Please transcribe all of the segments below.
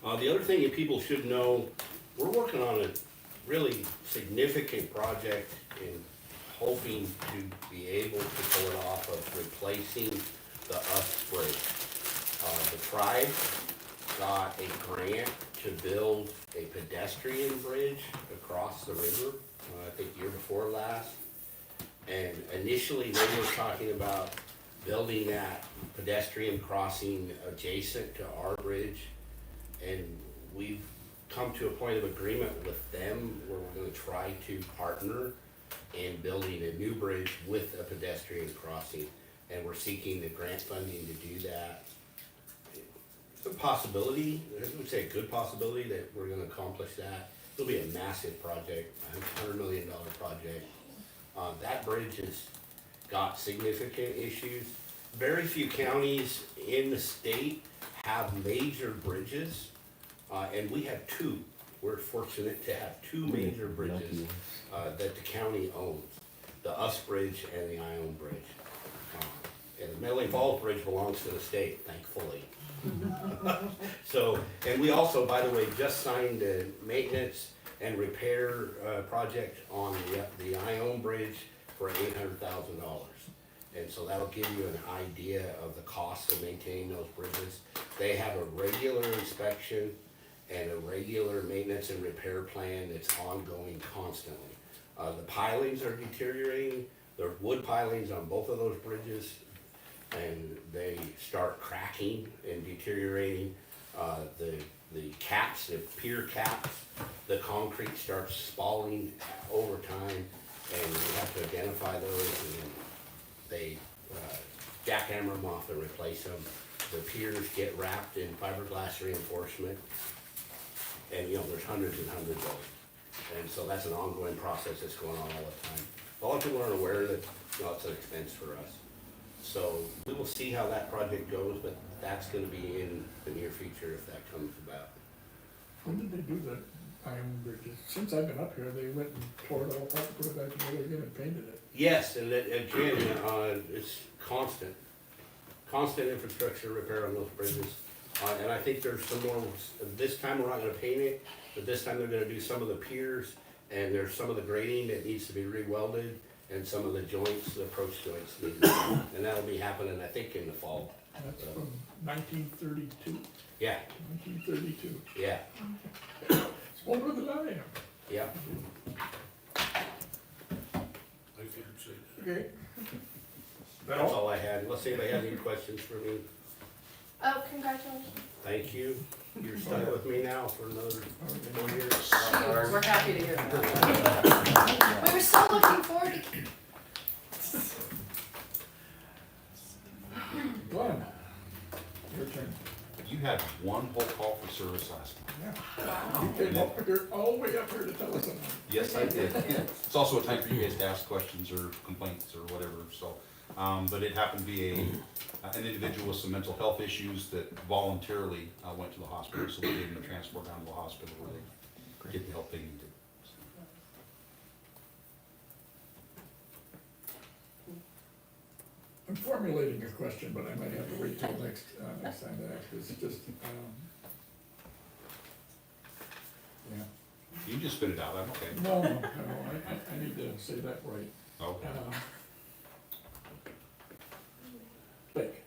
The other thing that people should know, we're working on a really significant project and hoping to be able to pull it off of replacing the Bridge. The tribe got a grant to build a pedestrian bridge across the river, I think year before last. And initially they were talking about building that pedestrian crossing adjacent to our bridge. And we've come to a point of agreement with them where we're gonna try to partner in building a new bridge with a pedestrian crossing. And we're seeking the grant funding to do that. It's a possibility, I would say a good possibility that we're gonna accomplish that. It'll be a massive project, $100 million project. That bridge has got significant issues. Very few counties in the state have major bridges, and we have two. We're fortunate to have two major bridges that the county owns, the Bridge and the Ione Bridge. And the Metaline Falls Bridge belongs to the state, thankfully. So, and we also, by the way, just signed a maintenance and repair project on the Ione Bridge for $800,000. And so that'll give you an idea of the cost of maintaining those bridges. They have a regular inspection and a regular maintenance and repair plan that's ongoing constantly. The pilings are deteriorating. There are wood pilings on both of those bridges, and they start cracking and deteriorating. The caps, the pier caps, the concrete starts spalling over time, and we have to identify those, and they jackhammer them off and replace them. The piers get wrapped in fiberglass reinforcement, and there's hundreds and hundreds of them. And so that's an ongoing process that's going on all the time. A lot of people aren't aware that it's an expense for us. So we will see how that project goes, but that's gonna be in the near future if that comes about. When did they do the Iron Bridges? Since I've been up here, they went and tore it all apart, put it back together again and painted it. Yes, and again, it's constant infrastructure repair on those bridges. And I think there's some more, this time we're not gonna paint it, but this time they're gonna do some of the piers, and there's some of the grading that needs to be re-welded, and some of the joints, the approach joints, and that'll be happening, I think, in the fall. That's from 1932. Yeah, 1932. yeah, It's older than I am. yeah. Okay. That's all I had, unless anybody has any questions for me. Oh, congratulations. Thank you. You're stuck with me now for another 4 years. Shoot, we're happy to hear that. We were so looking forward to. Glenn, your turn. You had one whole call for service last month. Yeah. You came up here, all the way up here to tell us something. Yes, I did. It's also a time for you guys to ask questions or complaints or whatever, so. But it happened to be an individual with some mental health issues that voluntarily went to the hospital, so we gave them a transport down to the hospital where they get the help they needed. I'm formulating a question, but I might have to wait till next time to ask. It's just, yeah. You can just spit it out, I'm okay. No, I need to say that right. Okay. Blake,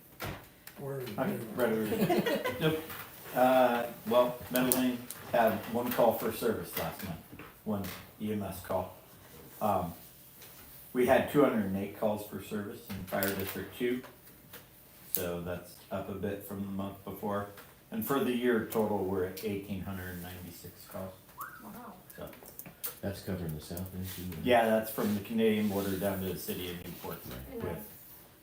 where Hi, are you? right over here. Yep. Well, Metaline had one call for service last month, one EMS call. We had 208 calls for service in Fire District 2, so that's up a bit from the month before. And for the year total, we're at 1,896 calls. Wow. So, That's covering the south end too. yeah, that's from the Canadian border down to the city of Newport with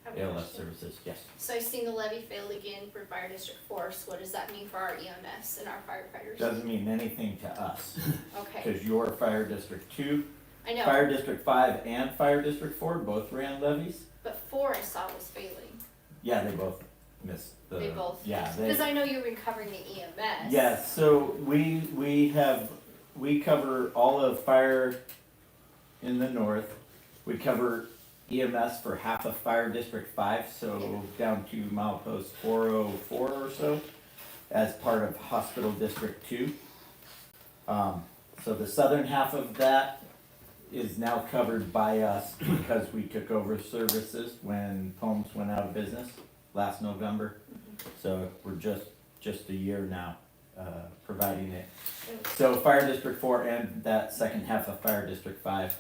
Have a ALS question. services, yes. So I've seen the levy failed again for Fire District 4, so what does that mean for our EMS and our firefighters? Doesn't mean anything to us, Okay, because your Fire District 2, I know, Fire District 5 and Fire District 4 both ran levies. but 4 I saw was failing. Yeah, they both missed the. They both, Yeah, because I know you're recovering the EMS. Yes, so we cover all of fire in the north. We cover EMS for half of Fire District 5, so down to milepost 404 or so. as part of Hospital District 2. So the southern half of that is now covered by us because we took over services when Pomes went out of business last November. So we're just a year now, providing it. So Fire District 4 and that second half of Fire District 5,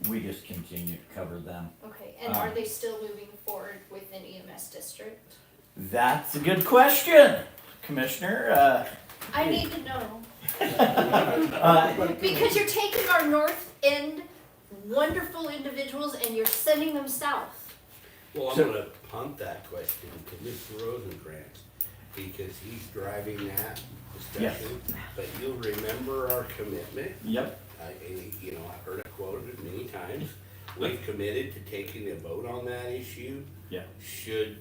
we just continue to cover them. Okay, and are they still moving forward with an EMS district? That's a good question, Commissioner. I need to know. Uh, Because you're taking our north end wonderful individuals and you're sending them south. Well, I'm So- gonna punt that question to Mr. Rosenkrantz, because he's driving that discussion. But you'll remember our commitment, Yep, you know, I've heard it quoted many times. We've committed to taking a vote on that issue. yeah, Should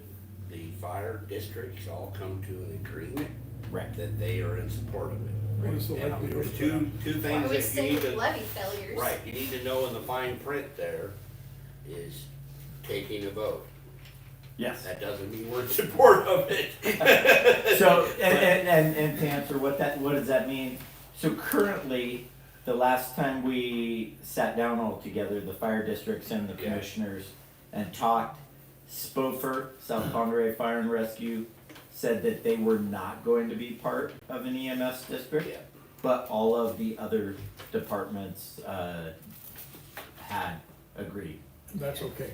the fire districts all come to an agreement right. that they are in support of it. What is the And likelihood there's of two Why things are we that you staying need with to, levy failures? right, you need to know in the fine print there is taking a vote. Yes. That doesn't mean we're in support of it. So, and to answer what does that mean? So currently, the last time we sat down all together, the fire districts and the Yeah. commissioners, and talked, Spofer, South Ponderay Fire and Rescue, said that they were not going to be part of an EMS district. Yeah. But all of the other departments, had agreed. That's okay.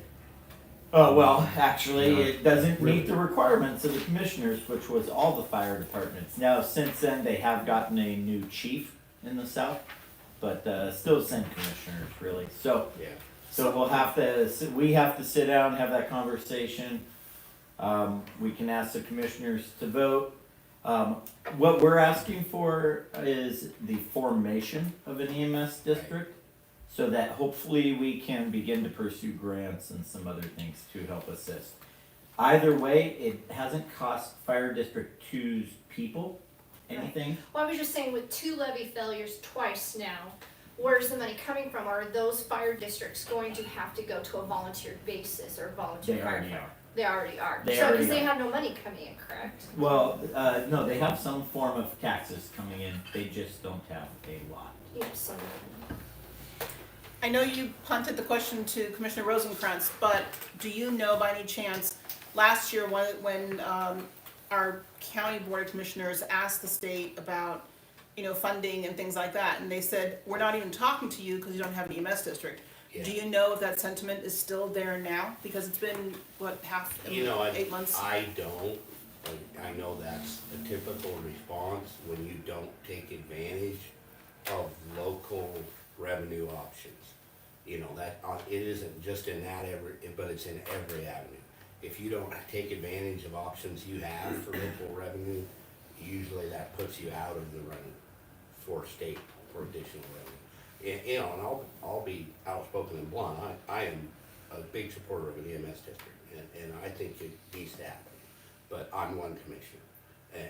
Oh, well, actually, it doesn't meet the requirements of the commissioners, which was all the fire departments. Now, since then, they have gotten a new chief in the south, but, still the same commissioners, really. So, Yeah, we'll have to, we have to sit down and have that conversation. We can ask the commissioners to vote. What we're asking for is the formation of an EMS district, so that hopefully we can begin to pursue grants and some other things to help assist. Either way, it hasn't cost Fire District 2's people anything. Well, I was just saying with 2 levy failures twice now, where's the money coming from? Are those fire districts going to have to go to a volunteer basis or volunteer They already firefighter? are. They already are. They So, already because they are. have no money coming in, correct? Well, no, they have some form of taxes coming in, they just don't have a lot. Yes. I know you punted the question to Commissioner Rosenkrantz, but do you know by any chance, last year when our county board of commissioners asked the state about, funding and things like that, and they said, we're not even talking to you because you don't have an EMS district. yeah. Do you know if that sentiment is still there now? Because it's been, what, You know, 8 months? I don't, but I know that's a typical response when you don't take advantage of local revenue options. You know, that, it isn't just in that but it's in every avenue. If you don't take advantage of options you have for local revenue, usually that puts you out of the running for state, for additional revenue. And I'll be outspoken and blunt, I am a big supporter of an EMS district, and I think it needs to happen. But I'm one commissioner,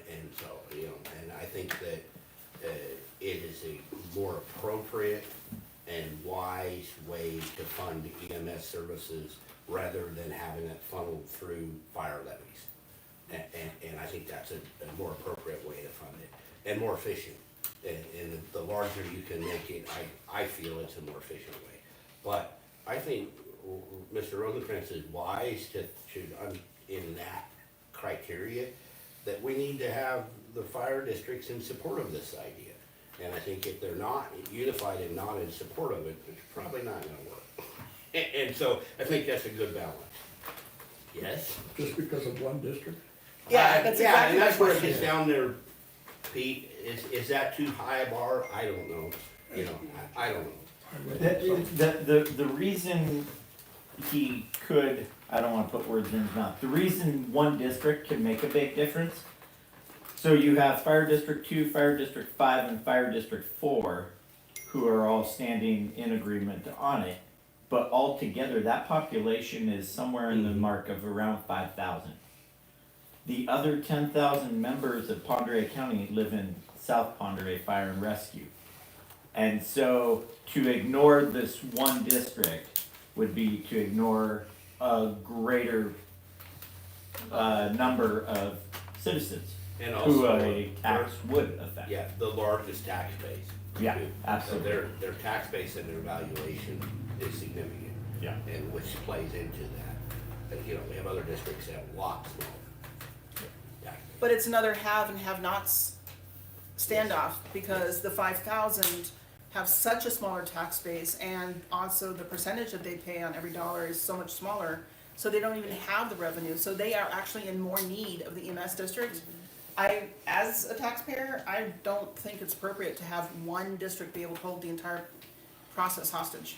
and so, and I think that it is a more appropriate and wise way to fund EMS services rather than having it funneled through fire levies. And I think that's a more appropriate way to fund it, and more efficient. And the larger you can make it, I feel it's a more efficient way. But I think Mr. Rosenkrantz is wise in that criteria, that we need to have the fire districts in support of this idea. And I think if they're not unified and not in support of it, it's probably not gonna work. And so I think that's a good balance. Yes? Just because of one district? Yeah, that's Yeah, exactly and that's my where it question. gets down there, Pete, is that too high a bar? I don't know, I don't know. I read some. The reason he could, I don't wanna put words in his mouth, the reason one district can make a big difference. So you have Fire District 2, Fire District 5, and Fire District 4, who are all standing in agreement on it. But altogether, that population is somewhere in the mark of around 5,000. The other 10,000 members of Ponderay County live in South Ponderay Fire and Rescue. And so to ignore this one district would be to ignore a greater number of citizens. And who also, a tax would affect. yeah, the largest tax base. Yeah, too. absolutely. So their tax base and their valuation is significant. Yeah. And which plays into that. But, you know, we have other districts that have lots smaller. tax base. But it's another have and have-nots standoff, because the 5,000 have such a smaller tax base, and also the percentage that they pay on every dollar is so much smaller, so they don't even have the revenue, so they are actually in more need of the EMS district. As a taxpayer, I don't think it's appropriate to have one district be able to hold the entire process hostage.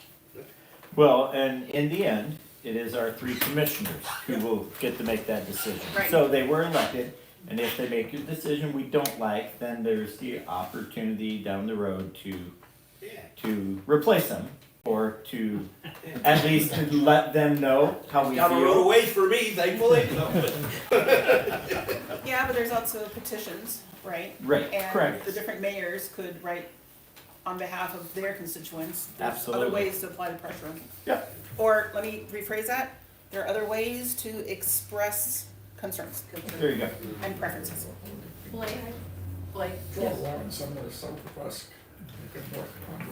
Well, and in the end, it is our 3 commissioners who will get to make that decision. Right. So they were elected, and if they make a decision we don't like, then there's the opportunity down the road Yeah. to replace them, or to at least to let them know how we Got a road feel. away for me, thankfully. So, Yeah, but there's also petitions, right? Right, And correct. the different mayors could write on behalf of their constituents. There's Absolutely. other ways to apply the pressure. Yeah. Or, let me rephrase that, there are other ways to express concerns There you go. and preferences. Blake, Draw yes. a line somewhere south of us, make it more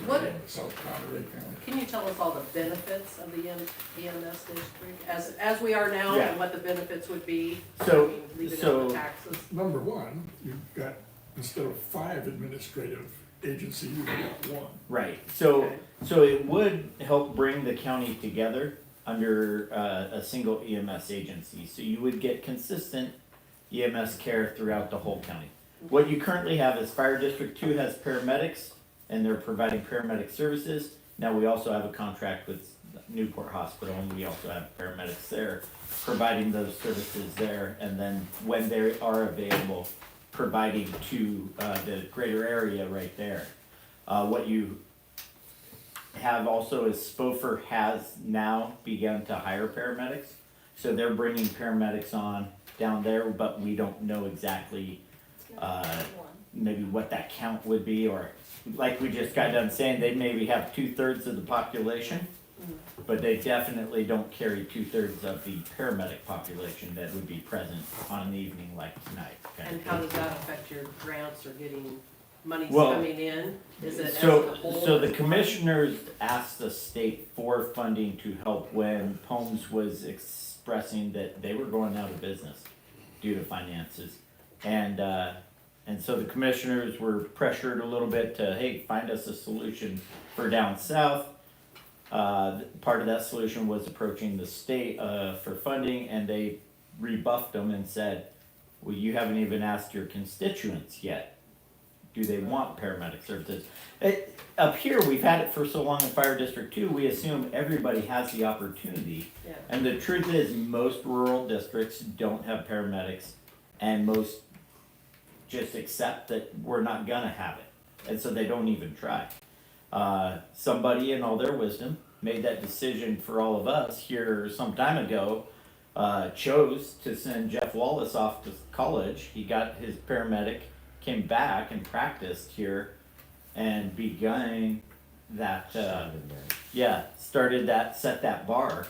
What- Conway, South Conway County. Can you tell us all the benefits of the EMS district, as we are now, Yeah. and what the benefits would be? So- Leaving so- out the taxes. Number one, you've got, instead of 5 administrative agencies, you've got 1. Right, so, Okay. so it would help bring the county together under a single EMS agency. So you would get consistent EMS care throughout the whole county. What you currently have is Fire District 2 has paramedics, and they're providing paramedic services. Now, we also have a contract with Newport Hospital, and we also have paramedics there, providing those services there. And then when they are available, providing to the greater area right there. What you have also is Spofer has now begun to hire paramedics. So they're bringing paramedics on down there, but we don't know exactly maybe what that count would be, or like we just got done saying, they maybe have 2/3 of the population, but they definitely don't carry 2/3 of the paramedic population that would be present on an evening like tonight. Okay? And how does that affect your grants or getting monies Well, coming in? Is it as a So, whole? so the commissioners asked the state for funding to help when Pomes was expressing that they were going out of business due to finances. And so the commissioners were pressured a little bit to, hey, find us a solution for down south. Part of that solution was approaching the state, for funding, and they rebuffed them and said, well, you haven't even asked your constituents yet. Do they want paramedic services? Up here, we've had it for so long in Fire District 2, we assume everybody has the opportunity. Yeah. And the truth is, most rural districts don't have paramedics, and most just accept that we're not gonna have it, and so they don't even try. Somebody in all their wisdom made that decision for all of us here some time ago, chose to send Jeff Wallace off to college. He got his paramedic, came back and practiced here, and begun that, started that, set that bar.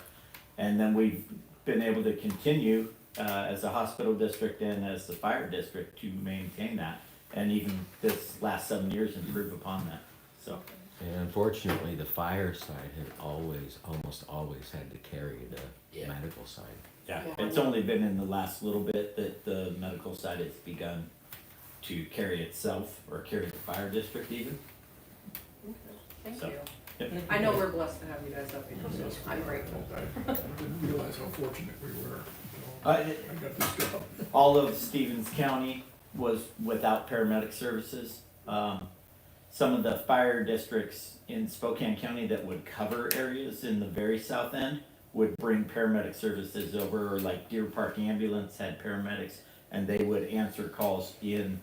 And then we've been able to continue, as a hospital district and as the fire district to maintain that. And even this last 7 years improve upon that, so. And unfortunately, the fire side had almost always had to carry the Yeah. medical side. Yeah, Yeah. it's only been in the last little bit that the medical side has begun to carry itself, or carry the fire district even. Thank So, you. yep. I know we're blessed to have you guys up here, so I'm grateful. I didn't realize how fortunate we were. Uh, I got this job. All of Stevens County was without paramedic services. Some of the fire districts in Spokane County that would cover areas in the very south end would bring paramedic services over, or like Deer Park Ambulance had paramedics, and they would answer calls in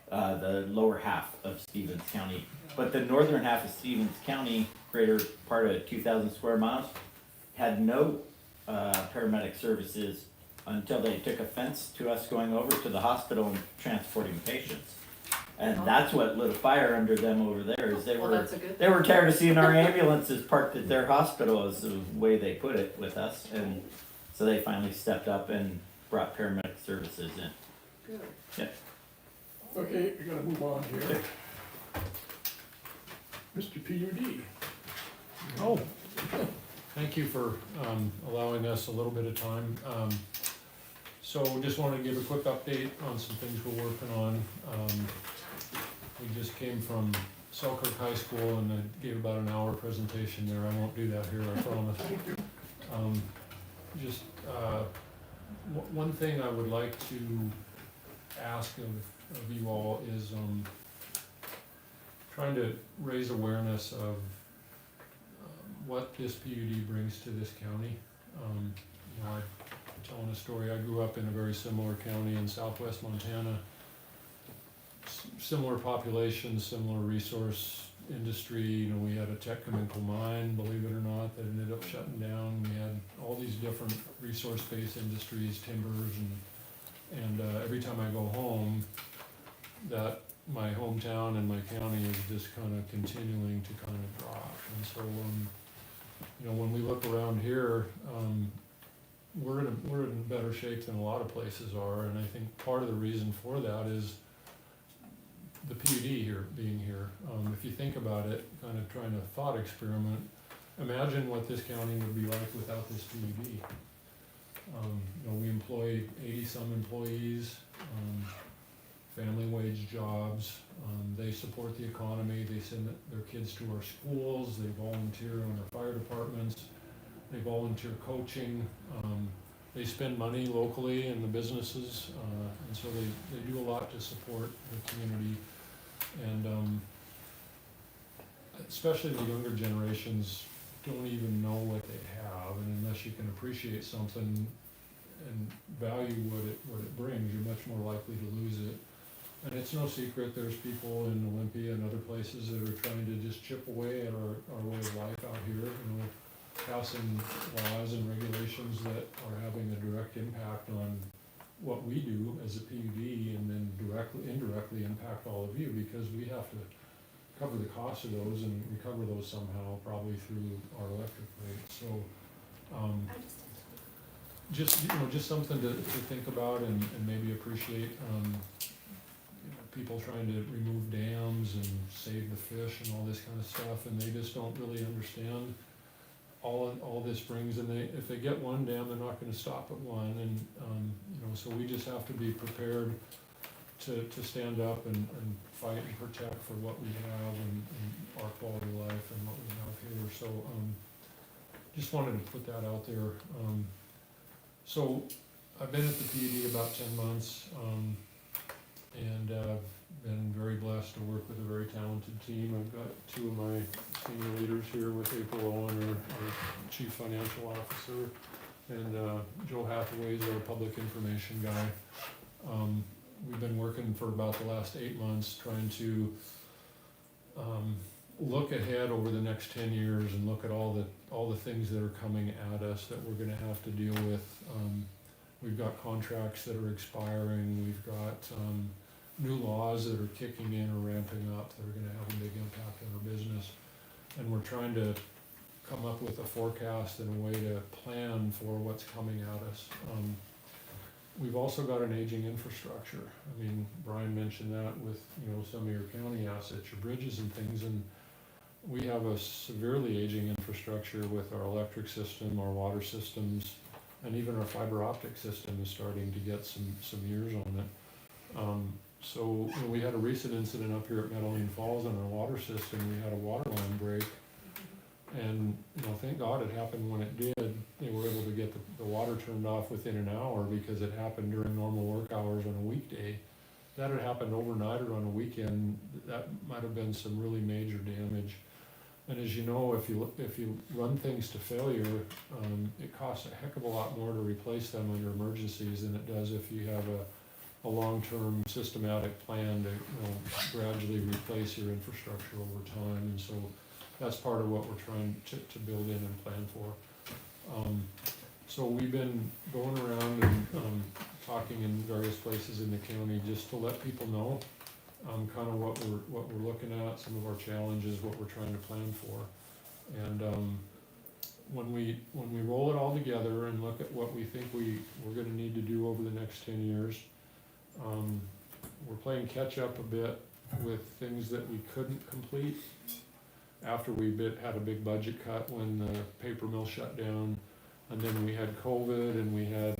the lower half of Stevens County. But the northern half of Stevens County, greater part of 2,000 square miles, had no paramedic services until they took offense to us going over to the hospital and transporting patients. And that's what lit a fire under them over there, is Well, that's a good they were tired of seeing our ambulances parked at their hospital, is the way they put it with us. And so they finally stepped up and brought paramedic services in. Good. Yeah. Okay, we gotta move on here. Mr. PUD. Oh, thank you for allowing us a little bit of time. So just wanted to give a quick update on some things we're working on. We just came from Selkirk High School and I gave about an hour presentation there. I won't do that here, I promise. Just one thing I would like to ask of you all is trying to raise awareness of what this PUD brings to this county. You know, I'm telling a story, I grew up in a very similar county in southwest Montana. Similar population, similar resource industry. You know, we had a tech chemical mine, believe it or not, that ended up shutting down. We had all these different resource-based industries, timbers, and every time I go home, that my hometown and my county is just kind of continuing to kind of drop. And so, you know, when we look around here, we're in better shape than a lot of places are, and I think part of the reason for that is the PUD here, being here. If you think about it, kind of trying a thought experiment, imagine what this county would be like without this PUD. You know, we employ 80-some employees, family wage jobs, they support the economy, they send their kids to our schools, they volunteer on our fire departments, they volunteer coaching, they spend money locally in the businesses, and so they do a lot to support the community. And especially the younger generations don't even know what they have, and unless you can appreciate something and value what it brings, you're much more likely to lose it. And it's no secret there's people in Olympia and other places that are trying to just chip away at our way of life out here, you know, passing laws and regulations that are having a direct impact on what we do as a PUD, and then indirectly impact all of you, because we have to cover the cost of those and recover those somehow, probably through our electric rates. So, just something to think about and maybe appreciate. You know, people trying to remove dams and save the fish and all this kind of stuff, and they just don't really understand all this brings. And if they get one dam, they're not going to stop at one. And you know, so we just have to be prepared to stand up and fight and protect for what we have and our quality of life and what we have here. So just wanted to put that out there. So I've been at the PUD about 10 months, and been very blessed to work with a very talented team. I've got two of my senior leaders here with April Owen, our Chief Financial Officer, and Joe Hathaway is our Public Information guy. We've been working for about the last 8 months trying to look ahead over the next 10 years and look at all the things that are coming at us that we're gonna have to deal with. We've got contracts that are expiring, we've got new laws that are kicking in or ramping up that are gonna have a big impact on our business. And we're trying to come up with a forecast and a way to plan for what's coming at us. We've also got an aging infrastructure. I mean, Brian mentioned that with, you know, some of your county assets, your bridges and things, and we have a severely aging infrastructure with our electric system, our water systems, and even our fiber optic system is starting to get some years on it. So you know, we had a recent incident up here at Metaline Falls on our water system. We had a water line break, and you know, thank God it happened when it did. They were able to get the water turned off within an hour because it happened during normal work hours on a weekday. If that had happened overnight or on a weekend, that might have been some really major damage. And as you know, if you run things to failure, it costs a heck of a lot more to replace them under emergencies than it does if you have a long-term systematic plan to, you know, gradually replace your infrastructure over time. And so that's part of what we're trying to build in and plan for. So we've been going around and talking in various places in the county just to let people know kind of what we're looking at, some of our challenges, what we're trying to plan for. And when we roll it all together and look at what we think we're gonna need to do over the next 10 years, we're playing catch up a bit with things that we couldn't complete after had a big budget cut when the paper mill shut down. And then we had COVID and we had,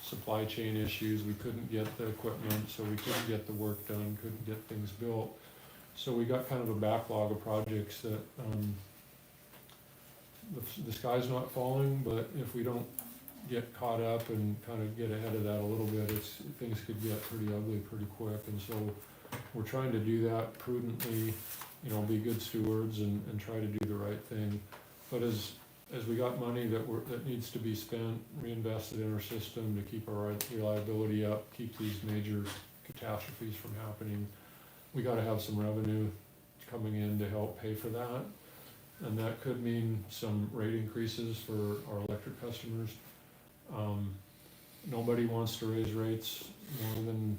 supply chain issues. We couldn't get the equipment, so we couldn't get the work done, couldn't get things built. So we got kind of a backlog of projects that, the sky's not falling, but if we don't get caught up and kind of get ahead of that a little bit, things could get pretty ugly pretty quick. And so we're trying to do that prudently, be good stewards and try to do the right thing. But as we got money that needs to be spent, reinvested in our system to keep our reliability up, keep these major catastrophes from happening, we gotta have some revenue coming in to help pay for that. And that could mean some rate increases for our electric customers. Nobody wants to raise rates more than,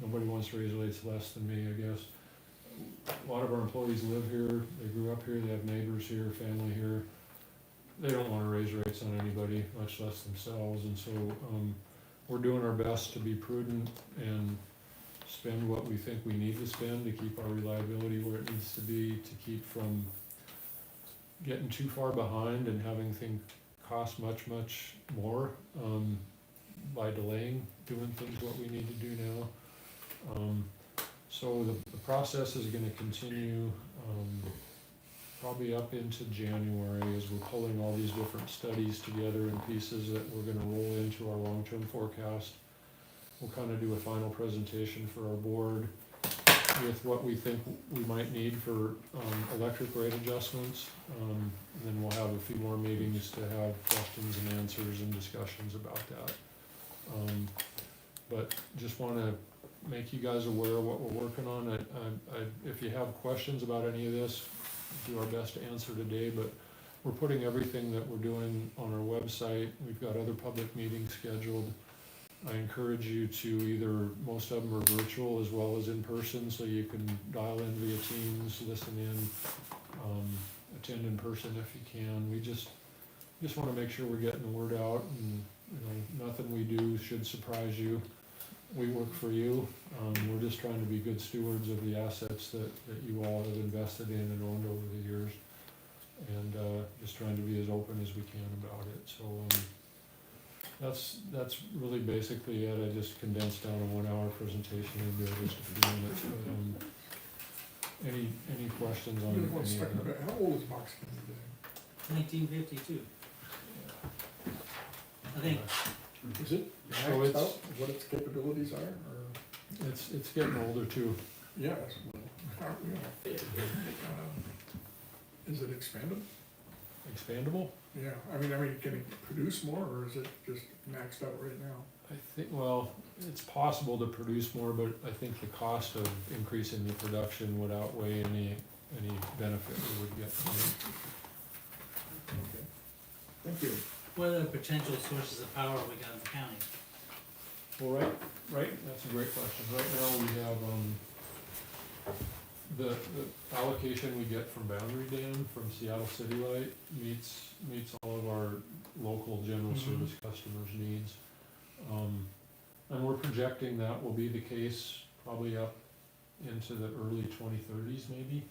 nobody wants to raise rates less than me, I guess. A lot of our employees live here, they grew up here, they have neighbors here, family here. They don't wanna raise rates on anybody, much less themselves, and so, we're doing our best to be prudent and spend what we think we need to spend to keep our reliability where it needs to be, to keep from getting too far behind and having things cost much, much more, by delaying doing things what we need to do now. So the process is gonna continue, probably up into January as we're pulling all these different studies together in pieces that we're gonna roll into our long-term forecast. We'll kind of do a final presentation for our board with what we think we might need for electric rate adjustments. And then we'll have a few more meetings to have questions and answers and discussions about that. But just want to make you guys aware of what we're working on. If you have questions about any of this, do our best to answer today, but we're putting everything that we're doing on our website. We've got other public meetings scheduled. I encourage you to most of them are virtual as well as in person, so you can dial in via Teams, listen in, attend in person if you can. We just want to make sure we're getting the word out, and nothing we do should surprise you. We work for you. We're just trying to be good stewards of the assets that you all have invested in and owned over the years, and just trying to be as open as we can about it. So that's really basically it. I just condensed down a 1 hour presentation into just a few minutes. But, any questions on One any second, of that? how old is Box Canyon today? 1952. I think. Is it So maxed it's- out, what its capabilities are, or? It's getting older too. Yes, well, is it expandable? Expandable? Yeah, can it produce more, or is it just maxed out right now? I think, well, it's possible to produce more, but I think the cost of increasing the production would outweigh any benefit we would get from it. Okay. Thank you. What are the potential sources of power we got in the county? Well, right, that's a great question. Right now, we have, the allocation we get from Boundary Dam, from Seattle City Light, meets all of our local general service customers' needs. And we're projecting that will be the case probably up into the early 2030s maybe.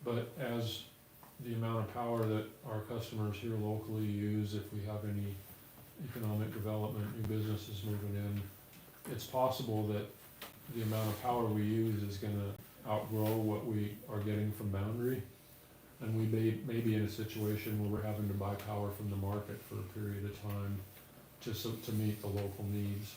But as the amount of power that our customers here locally use, if we have any economic development, new businesses moving in, it's possible that the amount of power we use is gonna outgrow what we are getting from Boundary. And we may be in a situation where we're having to buy power from the market for a period of time just to meet the local needs.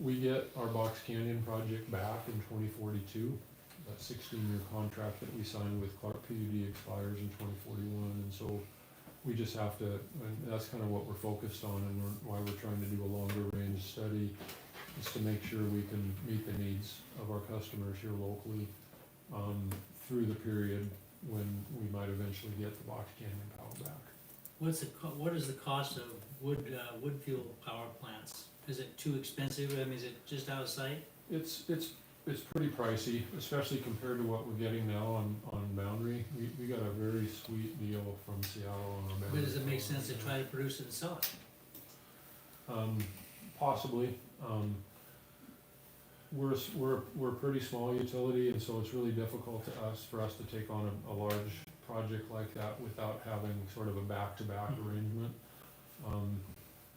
We get our Box Canyon project back in 2042. That 16-year contract that we signed with Clark PUD expires in 2041, and so we just have to, and that's kind of what we're focused on, and why we're trying to do a longer range study, is to make sure we can meet the needs of our customers here locally through the period when we might eventually get the Box Canyon power back. What is the cost of wood fuel power plants? Is it too expensive? Is it just out of sight? It's pretty pricey, especially compared to what we're getting now on Boundary. We got a very sweet deal from Seattle on our Boundary. But does it make sense to try to produce it and sell it? Possibly. we're a pretty small utility, and so it's really difficult for us to take on a large project like that without having sort of a back-to-back arrangement.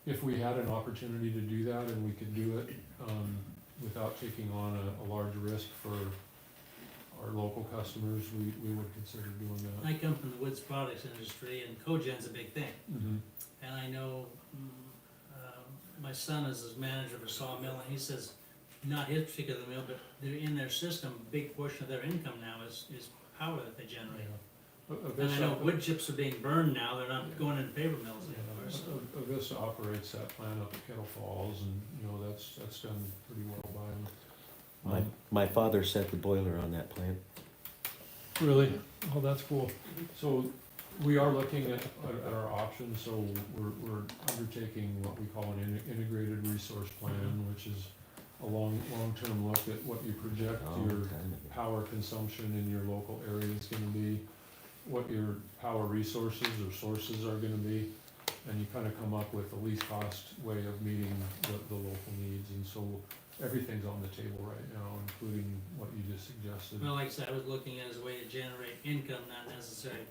If we had an opportunity to do that and we could do it, without taking on a large risk for our local customers, we would consider doing that. I come from the woods products industry, and cogen's a big thing. Mm-hmm. And I know, my son is a manager of a sawmill, and he says, not his particular mill, but they're in their system, a big portion of their income now is power that they generate. And I know wood chips are being burned now, they're not going into paper mills anymore, so. Avista operates that plant up at Kettle Falls, and, you know, that's done pretty well by them. My father set the boiler on that plant. Really? Oh, that's cool. So we are looking at our options, so we're undertaking what we call an integrated resource plan, which is a long-term look at what you project your power consumption in your local area is gonna be, what your power resources or sources are gonna be, and you kind of come up with the least cost way of meeting the local needs, and so everything's on the table right now, including what you just suggested. Well, like I said, I was looking at it as a way to generate income, not necessarily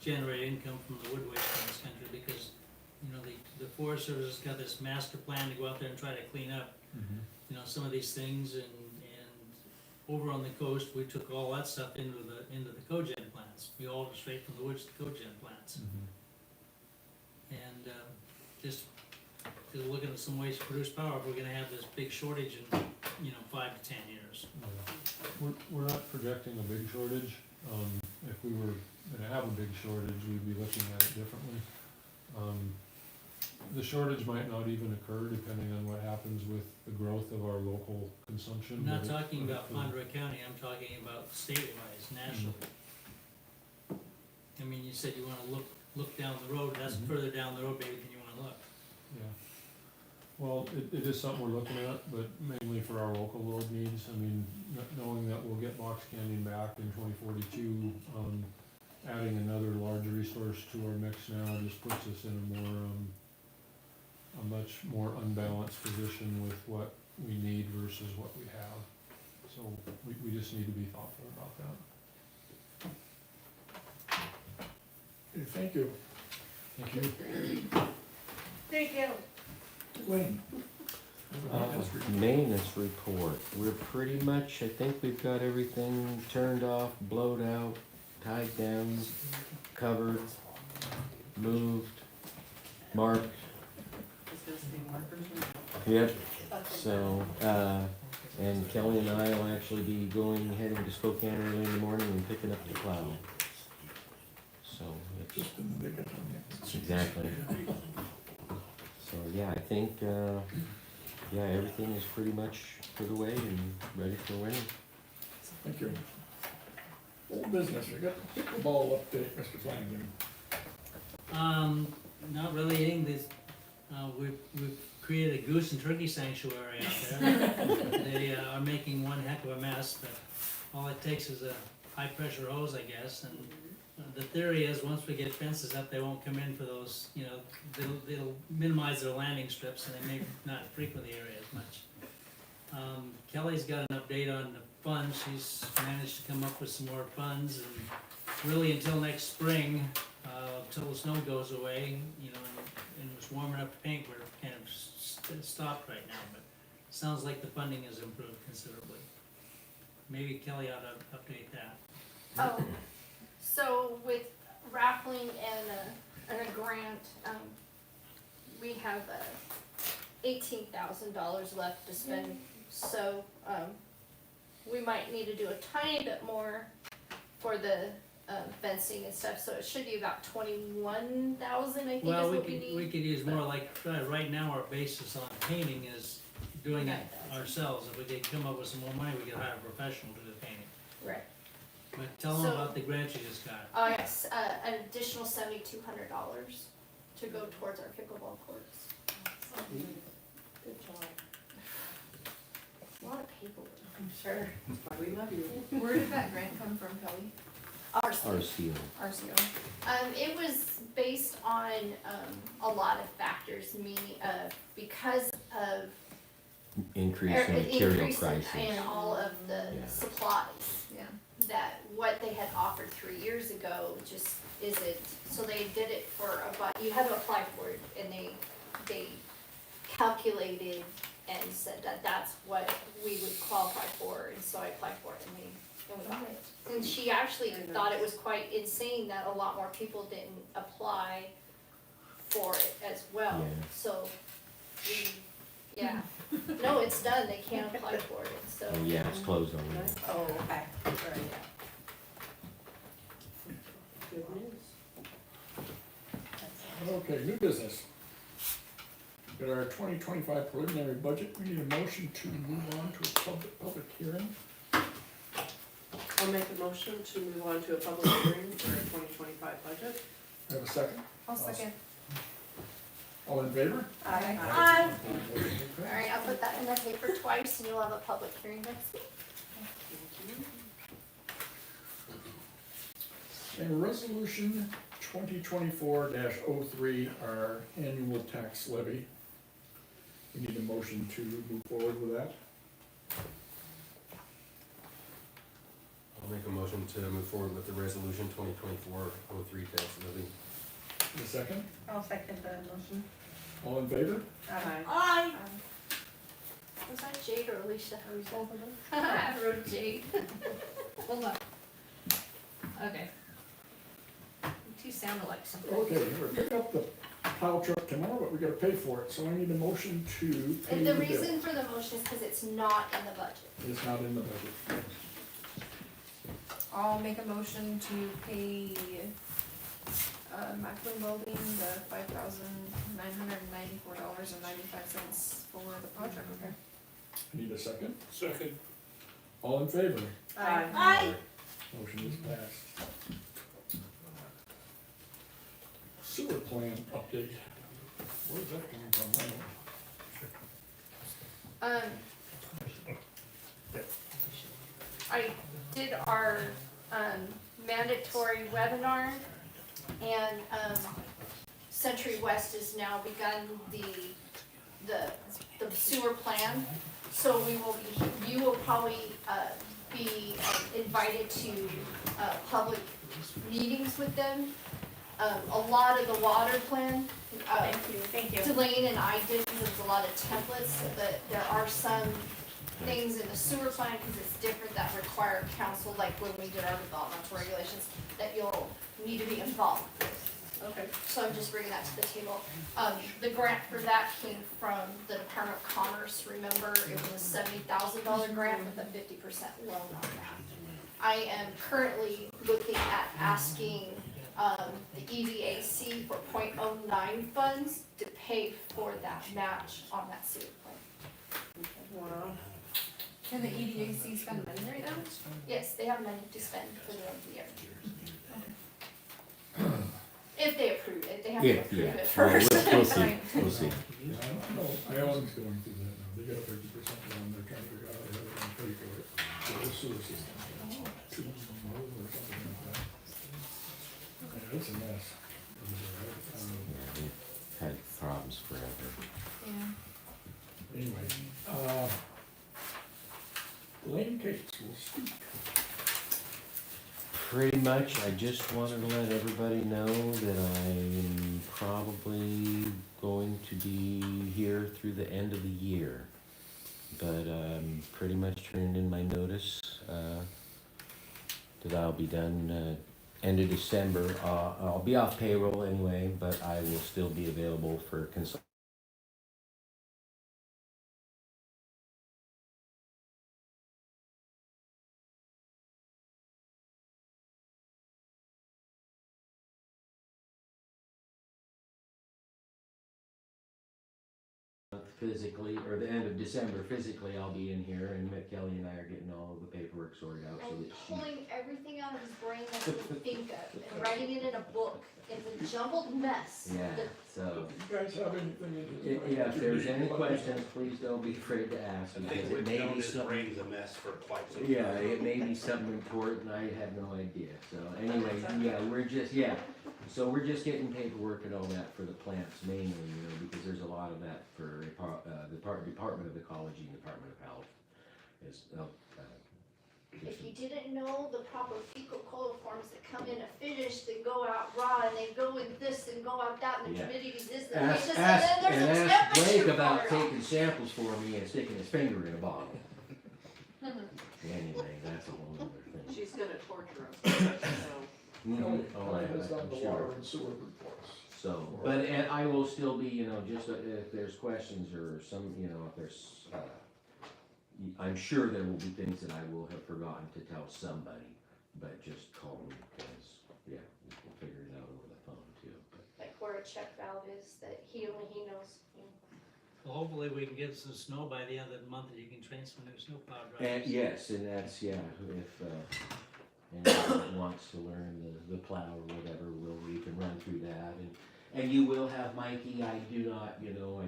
generate income from the wood waste in this country, because, you know, the Forest Service has got this master plan to go out there and try to clean up, Mhm. you know, some of these things, and over on the coast, we took all that stuff into the cogen plants. We hauled it straight from the woods to cogen plants. Mhm. And, just looking at some ways to produce power, if we're gonna have this big shortage in, you know, 5 to 10 years. Yeah. We're not projecting a big shortage. If we were gonna have a big shortage, we'd be looking at it differently. The shortage might not even occur depending on what happens with the growth of our local consumption. I'm not but it- talking but it about could. Ponderosa County, I'm talking about statewide, nationally. I mean, you said you wanna look down the road, that's Mhm. further down the road maybe than you wanna look. Yeah. Well, it is something we're looking at, but mainly for our local load needs. I mean, knowing that we'll get Box Canyon back in 2042, adding another large resource to our mix now just puts us in a much more unbalanced position with what we need versus what we have. So we just need to be thoughtful about that. Okay, thank you. Thank you. Thank you. Wayne? Maintenance report, we're pretty much, I think we've got everything turned off, blowed out, tied down, covered, moved, marked. I was gonna say markers. Yep, so, and Kelly and I will actually be heading to Spokane early in the morning and picking up the plow. So, it's, Just in the nick of time. exactly. So, yeah, I think, everything is pretty much put away and ready for winter. Thank you. Old business, we got the pickleball update, Mr. Flanagan. Not really anything, we've created a goose and turkey sanctuary out there. They are making one heck of a mess, but all it takes is a high pressure hose, I guess, and the theory is, once we get fences up, they won't come in for those, you know, they'll minimize their landing strips, and they may not frequent the area as much. Kelly's got an update on the funds, she's managed to come up with some more funds, and really until next spring, till the snow goes away, you know, and it's warm enough to paint, we're kind of stopped right now, but sounds like the funding has improved considerably. Maybe Kelly ought to update that. Oh, so with raffling and a grant, we have $18,000 left to spend. So, we might need to do a tiny bit more for the fencing and stuff, so it should be about 21,000, I think is Well, what we need. we could use more like, right now our basis on painting is doing it 9,000. ourselves. If we could come up with some more money, we could hire a professional to do the painting. Right. But tell them So- about the grant you just got. Yes, an additional $7,200 to go towards our pickleball courts. Good job. A lot of paperwork, I'm sure. That's why we love you. Where did that grant come from, Kelly? RCO. RCO. It was based on, a lot of factors, meaning, because of increase in material increase prices. in all of the Yeah. supplies. Yeah. That what they had offered 3 years ago just isn't, so they did it for you had to apply for it, and they calculated and said that that's what we would qualify for, and so I applied for it, and we got it. And she actually thought it was quite insane that a lot more people didn't apply for it as well, Yeah. so yeah. No, it's done, they can't apply for it, so. Oh, yeah, it's closed already. Oh, okay, right. Good news. Okay, new business. Got our 2025 preliminary budget, we need a motion to move on to a public hearing. I'll make a motion to move on to a public hearing for our 2025 budget. Have a second? I'll second. All in favor? Aye. Alright, I'll put that in the paper twice, and you'll have a public hearing next week. And resolution 2024-03, our annual tax levy. We need a motion to move forward with that. I'll make a motion to move forward with the resolution 2024-03 tax levy. A second? I'll second the motion. All in favor? Aye. Was that Jade or Alicia? I wrote Jade. Hold on. Okay. You two sounded like something. Okay, we're picking up the plow truck tomorrow, but we gotta pay for it, so I need a motion to pay And the the bill. reason for the motion is because it's not in the budget. It's not in the budget. I'll make a motion to pay, Macklin Welding the $5,994.95 for the project repair. I need a second. Second. All in favor? Aye. Motion is passed. Sewer plan update. Where's that coming from? I did our, mandatory webinar, and, Century West has now begun the sewer plan. So you will probably, be invited to, public meetings with them. A lot of the water plan, Thank you. Delane and I did, because there's a lot of templates, but there are some things in the sewer plan, because it's different, that require council, like when we did our developmental regulations, that you'll need to be involved with. Okay. So I'm just bringing that to the table. The grant for that came from the Department of Commerce, remember, it was a $70,000 grant with a 50% loan on that. I am currently looking at asking, the EDAC for .09 funds to pay for that match on that sewer plan. Wow. Can the EDAC spend money right now? Yes, they have money to spend for the end of the year. If they approve it, they have to Yeah, approve yeah. it Well, first. we'll see, we'll see. Yeah, I don't know, Iowans going through that now, they got a 50% loan, they're trying to figure out how they're gonna pay for it, for the sewer system. Or something like that. Yeah, it's a mess. Yeah, we've had problems forever. Yeah. Anyway, Lane Cates will speak. Pretty much, I just wanted to let everybody know that I'm probably going to be here through the end of the year. But pretty much turned in my notice, that I'll be done, end of December. I'll be off payroll anyway, but I will still be available for consult. Physically, or the end of December, physically I'll be in here, and Mick Kelly and I are getting all of the paperwork sorted out so And that she. pulling everything out of his brain that he can think of and writing it in a book. It's a jumbled mess. Yeah, so, You guys have anything? yeah, if there's any questions, please don't be afraid to ask, I because think it we've may known be this something. brain's a mess for quite some time. Yeah, it may be something important, I have no idea, so anyway, yeah, we're just, So we're just getting paperwork and all that for the plants mainly, because there's a lot of that for the Department of Ecology and Department of Health. Is, If you didn't know the proper fecal coliforms that come in a finish, that go out raw, and they go in this and go out that, and the Yeah. humidity this, and ask, this, and then there's a ask Blake temperature about for it all. taking samples for me and sticking his finger in a bottle. Anyway, that's a whole other thing. She's gonna torture us, so. Mhm. Oh, Mine has done I'm the sure. water and sewer reports. So, but and I will still be, just if there's questions or some, if there's, I'm sure there will be things that I will have forgotten to tell somebody, but just call me because, yeah, we can figure it out over the phone too. But Like where a check valve is, that he knows. Well, hopefully we can get some snow by the end of the month that you can train some new snowplow and drivers. yes, and that's if anyone wants to learn the plow or whatever, we can run through that and you will have Mikey. I do not know.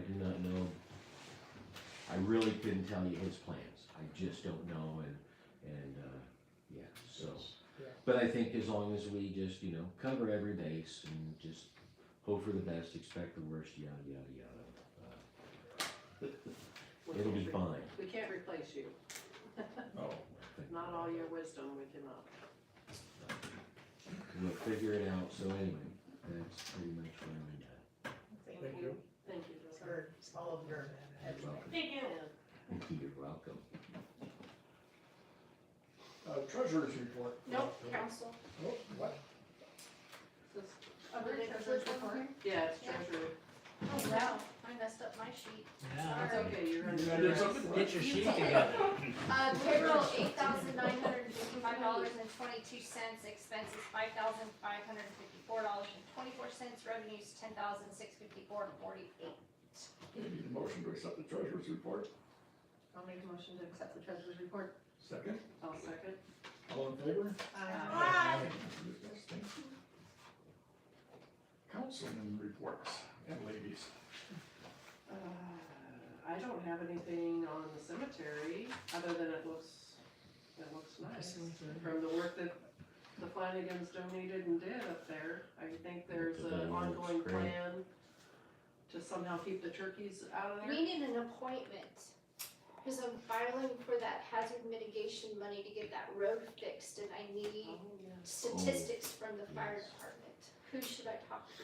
I really couldn't tell you his plans. I just don't know, and yeah. So, Yeah. but I think as long as we just cover every base and just hope for the best, expect the worst, yada yada yada. It'll be fine. We can't replace you. Oh, Not all your wisdom, we cannot. We'll figure it out. So anyway, that's pretty much where I'm at. thank you. Thank you. For all of your You're welcome. Thank you. You're welcome. Treasurer's report. Nope, council. Oh, what? Other than treasurer's report? Yeah, it's treasurer. Oh, wow, I messed up my sheet. Yeah, It's okay, you're You under. did something right. get your sheet together. Payroll, $8,955.22, expenses, $5,554.24, revenues, $10,654.48. Okay, need a motion to accept the treasurer's report. I'll make a motion to accept the treasurer's report. Second, I'll second. all in favor? Aye. Yes, thank you. Councilman reports and ladies. I don't have anything on the cemetery, other than it looks nice. From the work that the Flanagans donated and did up there, I think there's The an building looks ongoing great. plan to somehow keep the turkeys out of there. We need an appointment, because I'm filing for that hazard mitigation money to get that road fixed, and I need Oh, yeah. statistics from the fire Yes. department. Who should I talk to?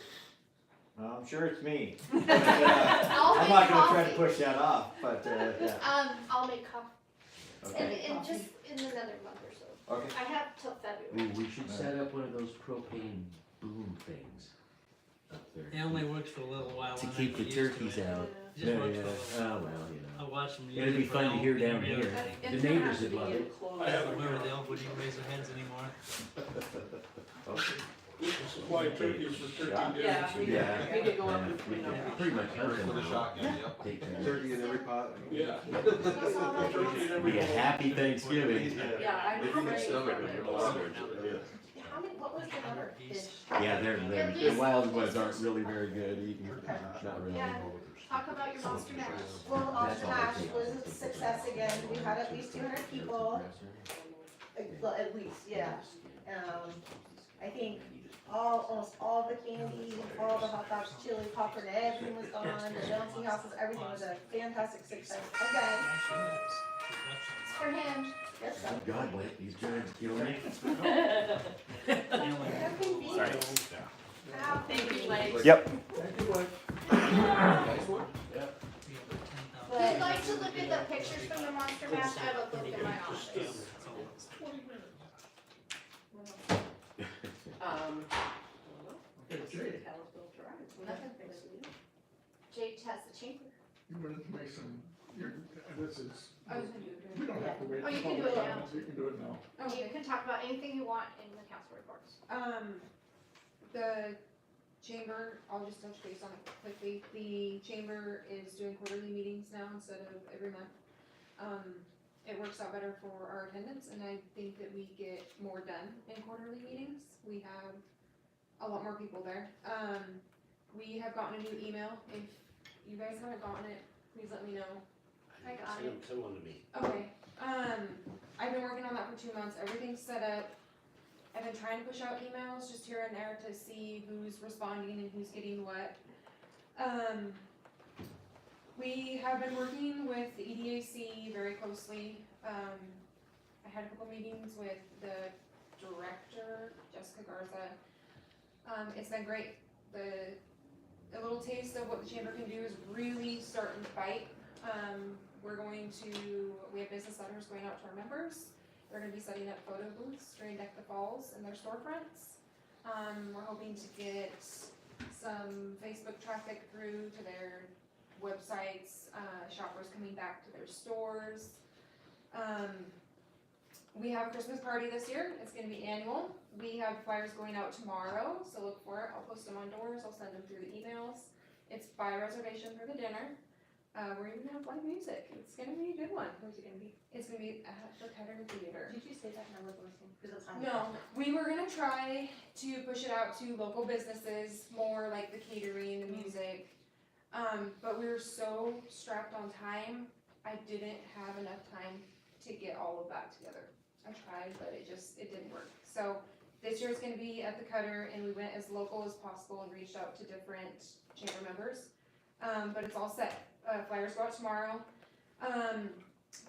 I'm sure it's me. I'll I'm make not gonna try to coffee. push that off, but, yeah, I'll make coffee, okay. and just in another month or so. Okay. I have till February. Ooh, we should set up one of those propane boom things up there. It only works for a little while. To when I keep the get used to turkeys it. out. It just Yeah, works yeah. for a little Oh, while. well, I watch them use It'd it be for fun to elk hear and down every here. other thing. The neighbors would love it. Where the elk wouldn't even raise their heads anymore. Supply turkeys for turkey dinner. Yeah, we Yeah. could go up and, you know. Pretty much hunt them With a out. shotgun, yep. Take care of Turkey in every pot. Yeah. Turkey in it. Be a happy Thanksgiving. Yeah, I'm If you can ready stomach for it, it. you're allowed to, yeah. How many, what was the number? Yeah, the wild ones aren't really very good eating. Not really. Yeah, talk about your monster mash. Well, That's Monster all I Mash take. was a success again. We had at least 200 people, well, at least, yeah. I think almost all the candy, all the hot dogs, chili, popcorn, everything was gone. The donuts, houses, everything was a fantastic success again. It's for him. Yes, sir. God, Blake, these giants kill me. Thank you, Blake. Yep. Thank you, Blake. If you'd like to look at the pictures from the monster mash, I have a book in my office. Okay, Jay, Jade has the chamber. you wanted to make some, this is, I was gonna do it. we don't have to wait. Oh, you for can do public it now. comments. You can do it now. Okay. You can talk about anything you want in the council reports. The chamber, I'll just touch base on it quickly. The chamber is doing quarterly meetings now instead of every month. It works out better for our attendance, and I think that we get more done in quarterly meetings. We have a lot more people there. We have gotten a new email. If you guys haven't gotten it, please let me know. I got it. Send one to me. Okay, I've been working on that for 2 months, everything's set up. I've been trying to push out emails just here and there to see who's responding and who's getting what. We have been working with the EDAC very closely. I had a couple meetings with the director, Jessica Garza. It's been great. A little taste of what the chamber can do is really starting to bite. We have business letters going out to our members. They're gonna be setting up photo booths during Deck the Falls in their storefronts. We're hoping to get some Facebook traffic through to their websites, shoppers coming back to their stores. We have a Christmas party this year. It's gonna be annual. We have flyers going out tomorrow, so look for it. I'll post them on doors. I'll send them through the emails. It's by reservation for the dinner. We're even gonna have live music. It's gonna be a good one. Where's it gonna be? It's gonna be at the Cutter Theater. Did you say that and I wasn't listening? Cause it's on. No, we were gonna try to push it out to local businesses, more like the catering, the music. But we were so strapped on time, I didn't have enough time to get all of that together. I tried, but it didn't work. So this year it's gonna be at the Cutter, and we went as local as possible and reached out to different chamber members. But it's all set. Flyers go out tomorrow.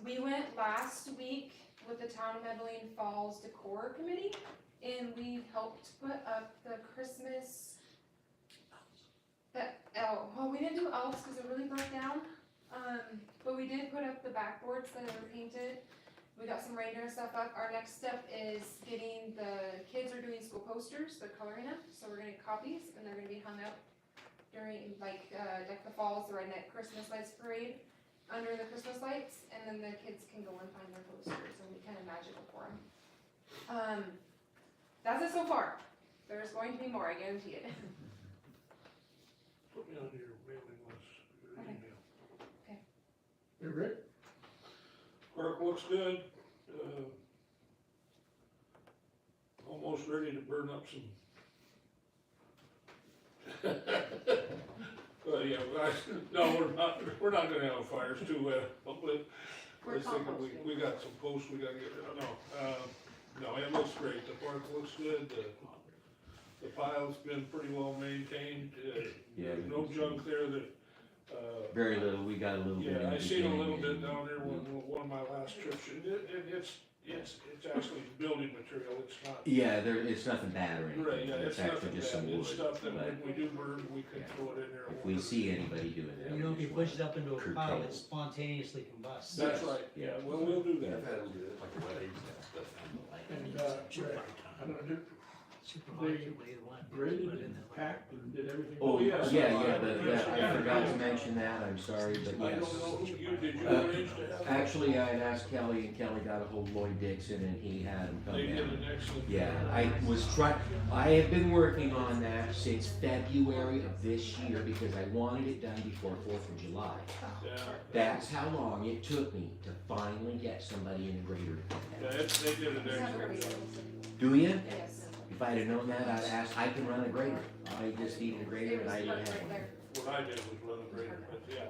We went last week with the Town of Metaline Falls Decor Committee, and we helped put up the Christmas, well, we didn't do elves because it really broke down. But we did put up the backboards that were painted. We got some reindeer and stuff up. Our next step is getting, the kids are doing school posters, they're coloring them, so we're gonna get copies, and they're gonna be hung up during, Deck the Falls, the Redneck Christmas Lights Parade, under the Christmas lights, and then the kids can go and find their posters and be kind of magical for them. That's it so far. There's going to be more, I guarantee it. Put me on your mailing list, your Okay. email. Hey, Rick? Park looks good, almost ready to burn up some. Well, yeah, no, we're not gonna have fires too wet, but We're let's think, composting. we got some posts we gotta get rid of, no, it looks great, the park looks good, the pile's been pretty well maintained, Yeah, there's no junk there that, Very little, we got a little bit in yeah, the I seen a little beginning, bit and- down there one of my last trips, and it's actually building material, it's not. Yeah, it's nothing bad or Right, anything, yeah, it's it's actually nothing just some bad, wood, it's stuff that but when we do burn, we can Yeah. throw it in there. if we see anybody doing that. You know, if we you just push it wanna up into a curtail pile, it. it spontaneously combusts. That's right, yeah, well, we'll do that. I've had them do it, like the wet eggs stuff. And, Rick, I don't know, Super hard to weigh the one. graded Put it in and there. packed and did everything? Oh, yes. yeah, Yes. I forgot to mention that, I'm sorry, but I don't yes. know who did you Uh, arrange to have? Actually, I had asked Kelly, and Kelly got a hold of Lloyd Dixon, and he had him come They did down. an excellent. Yeah, I have been working on that since February of this year because I wanted it done before 4th of July. Yeah, That's how long it took me to finally get somebody in a grader to come yeah, down. they did an It's not very excellent job. good. Do you? Yes. If I'd have known that, I'd asked, I can run a grader. I just needed a grader It and was I didn't right have one. there. What I did was run a grader, but yeah,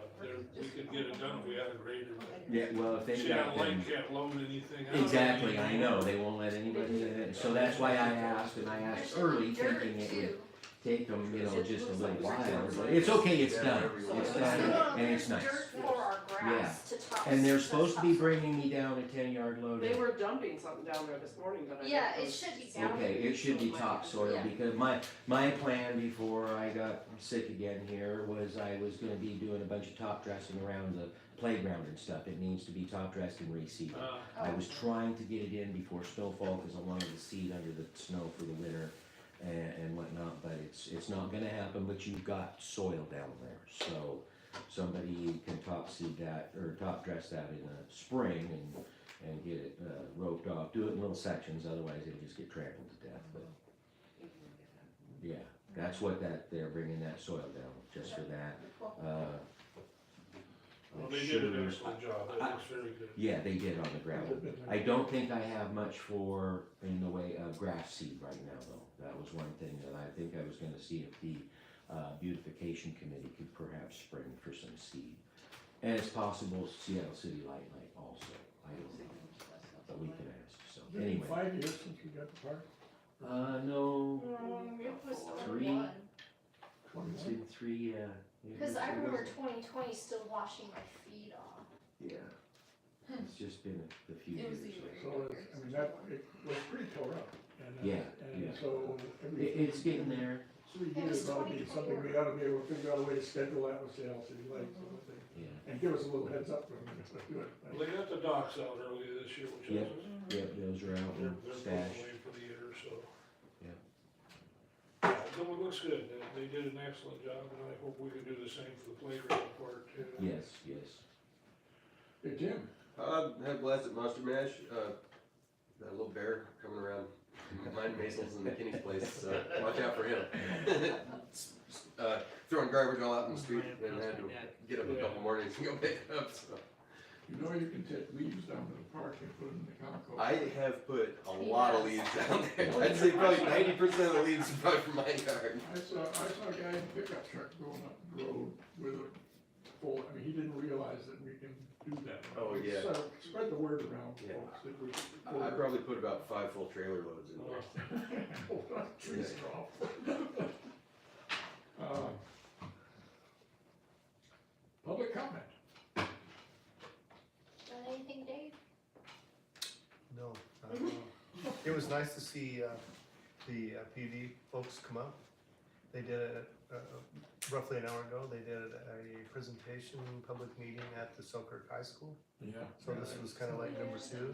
we could get it done if we had a grader. Yeah, well, if they See, got that light them. can't load anything out. Exactly, I know, they won't let anybody in it, so that's why I asked, and I asked early thinking it would take them, just a little while, but it's okay, it's done, it's done, and it's nice. Dirt for our grass to top. And they're supposed to be bringing me down a 10-yard load. They were dumping something down there this morning, but I. Yeah, didn't it post should be down. Okay, it should be topsoil, Yeah. because my plan before I got sick again here was I was gonna be doing a bunch of top dressing around the playground and stuff, it needs to be top dressed and reseeded. I was trying to get it in before snowfall, cause I wanted to seed under the snow for the winter and whatnot, but it's not gonna happen, but you've got soil down there, so somebody can top seed that, or top dress that in the spring and get it roped off, do it in little sections, otherwise it'll just get trampled to death, but yeah, that's what they're bringing that soil down, just for that. Well, they did an excellent job, it was very good. Yeah, they did on the gravel. I don't think I have much in the way of grass seed right now, though. That was one thing that I think I was gonna see if the beautification committee could perhaps spring for some seed. And it's possible Seattle City Light Night also, I don't know, but we can ask, so It's been anyway. 5 years since we got the park. No, It was Three. 21. it's been 3, yeah. Cause I remember 2020 still washing my feet off. Yeah. It's just been a few It was years. the year. So it's, I mean, that, it was pretty tore up. And, Yeah, And yeah. so It's getting there. 3 It was years ought to be something we ought to be able to figure out a way to schedule that with Seattle City Lights, so that they, Yeah. and give us a little heads up when we're gonna do it. Well, they got the docks out earlier this year, which Yep. is, Yep, those are out they're and putting stashed. away for the year, so. Yeah. Yeah, no, it looks good, they did an excellent job, and I hope we can do the same for the playground part too. Yes, yes. Hey, Jim, Had a blast at Monster Mash, that little bear coming around, behind Maisels and McKinney's place, so watch out for him. Throwing garbage all out in the street, and I had to get up a couple mornings and go pick it up, so. you know you can take leaves down to the park and put them in the compost. I have put a lot of leaves down there, I'd say probably 90% of the leaves are probably from my yard. I saw a guy in a pickup truck going up the road with a full, I mean, he didn't realize that we can do that. Oh, yeah. So spread the word around, Yeah. folks, that we. I probably put about 5 full trailer loads in there. Hold on, trees are off. Public comment. Got anything, Dave? No. It was nice to see the PD folks come up. They did it roughly an hour ago. They did a presentation, public meeting at the Selkirk High School. Yeah. So this was kind of like number 2.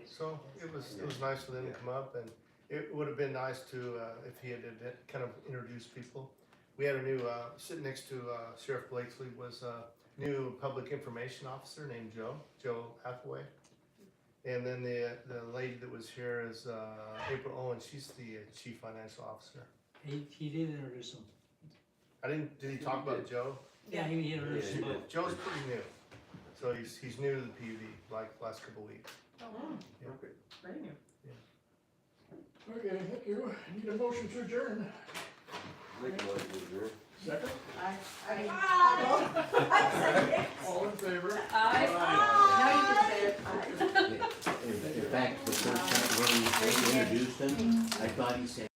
So it was nice for them to come up, and it would have been nice to, if he had kind of introduced people. We had a new, sitting next to Sheriff Blakesley was a new public information officer named Joe Hathaway. And then the lady that was here is April Owen. She's the chief financial officer. He did introduce him. Did he talk about Joe? Yeah, he introduced him both. Joe's pretty new. So he's new to the PUD, like last couple weeks. Oh, Yeah. Very new. Okay, thank you. Need a motion to adjourn. Make a motion to adjourn. Second, all in favor? Now you can say it. In fact, the first time when he introduced him, I thought he said,